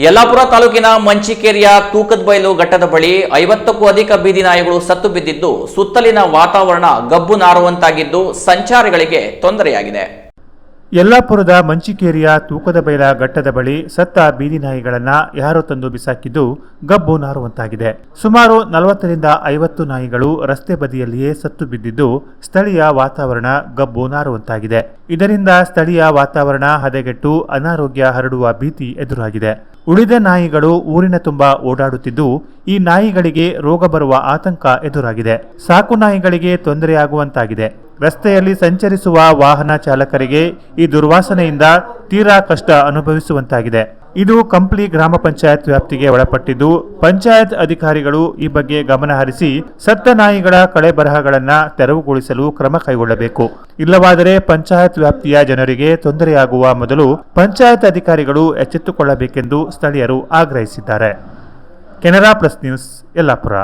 ಯಲ್ಲಾಪುರ ತಾಲೂಕಿನ ಮಂಚಿಕೇರಿಯ ತೂಕದಬೈಲು ಘಟ್ಟದ ಬಳಿ 50ಕ್ಕೂ ಅಧಿಕ ಬೀದಿ ನಾಯಿಗಳು ಸತ್ತು ಬಿದ್ದಿದ್ದು ಸುತ್ತಲಿನ ವಾತಾವರಣ ಗಬ್ಬು ನಾರುವಂತಾಗಿದ್ದು ಸಂಚಾರಿಗಳಿಗೆ ತೊಂದರೆಯಾಗಿದೆ. ಯಲ್ಲಾಪುರದ ಮಂಚಿಕೇರಿಯ ತೂಕದಬೈಲ ಘಟ್ಟದ ಬಳಿ ಸತ್ತ ಬೀದಿ ನಾಯಿಗಳನ್ನು ಯಾರೋ ತಂದು ಬಿಸಾಕಿದ್ದು ಗಬ್ಬು ನಾರುವಂತಾಗಿದೆ. ಸುಮಾರು 40ರಿಂದ 50 ನಾಯಿಗಳು ರಸ್ತೆ ಬದಿಯಲ್ಲಿಯೇ ಸತ್ತು ಬಿದ್ದಿದ್ದು ಸ್ಥಳೀಯ ವಾತಾವರಣ ಗಬ್ಬು ನಾರುವಂತಾಗಿದೆ. ಇದರಿಂದ ಸ್ಥಳೀಯ ವಾತಾವರಣ ಹದಗೆಟ್ಟು ಅನಾರೋಗ್ಯ ಹರಡುವ ಭೀತಿ ಎದುರಾಗಿದೆ. ಉಳಿದ ನಾಯಿಗಳು ಊರಿನ ತುಂಬ ಓಡಾಡುತ್ತಿದ್ದು ಈ ನಾಯಿಗಳಿಗೆ ರೋಗ ಬರುವ ಆತಂಕ ಎದುರಾಗಿದೆ. ಸಾಕು ನಾಯಿಗಳಿಗೆ ತೊಂದರೆಯಾಗುವಂತಾಗಿದೆ. ರಸ್ತೆಯಲ್ಲಿ ಸಂಚರಿಸುವ ವಾಹನ ಚಾಲಕರಿಗೆ ಈ ದುರ್ವಾಸನೆಯಿಂದ ತೀರಾ ಕಷ್ಟ ಅನುಭವಿಸುವಂತಾಗಿದೆ. ಇದು ಕಂಪ್ಲಿ ಗ್ರಾಮ ಪಂಚಾಯತ್ ವ್ಯಾಪ್ತಿಗೆ ಒಳಪಟ್ಟಿದ್ದು ಪಂಚಾಯತ್ ಅಧಿಕಾರಿಗಳು ಈ ಬಗ್ಗೆ ಗಮನ ಹರಿಸಿ ಸತ್ತ ನಾಯಿಗಳ ಕಳೆಬರಹಗಳನ್ನು ತೆರವುಗೊಳಿಸಲು ಕ್ರಮ ಕೈಗೊಳ್ಳಬೇಕು. ಇಲ್ಲವಾದರೆ ಪಂಚಾಯತ್ ವ್ಯಾಪ್ತಿಯ ಜನರಿಗೆ ತೊಂದರೆಯಾಗುವ ಮೊದಲು ಪಂಚಾಯತ್ ಅಧಿಕಾರಿಗಳು ಎಚ್ಚೆತ್ತುಕೊಳ್ಳಬೇಕೆಂದು ಸ್ಥಳೀಯರು ಆಗ್ರಹಿಸಿದ್ದಾರೆ. Canara plus news, Yellapur.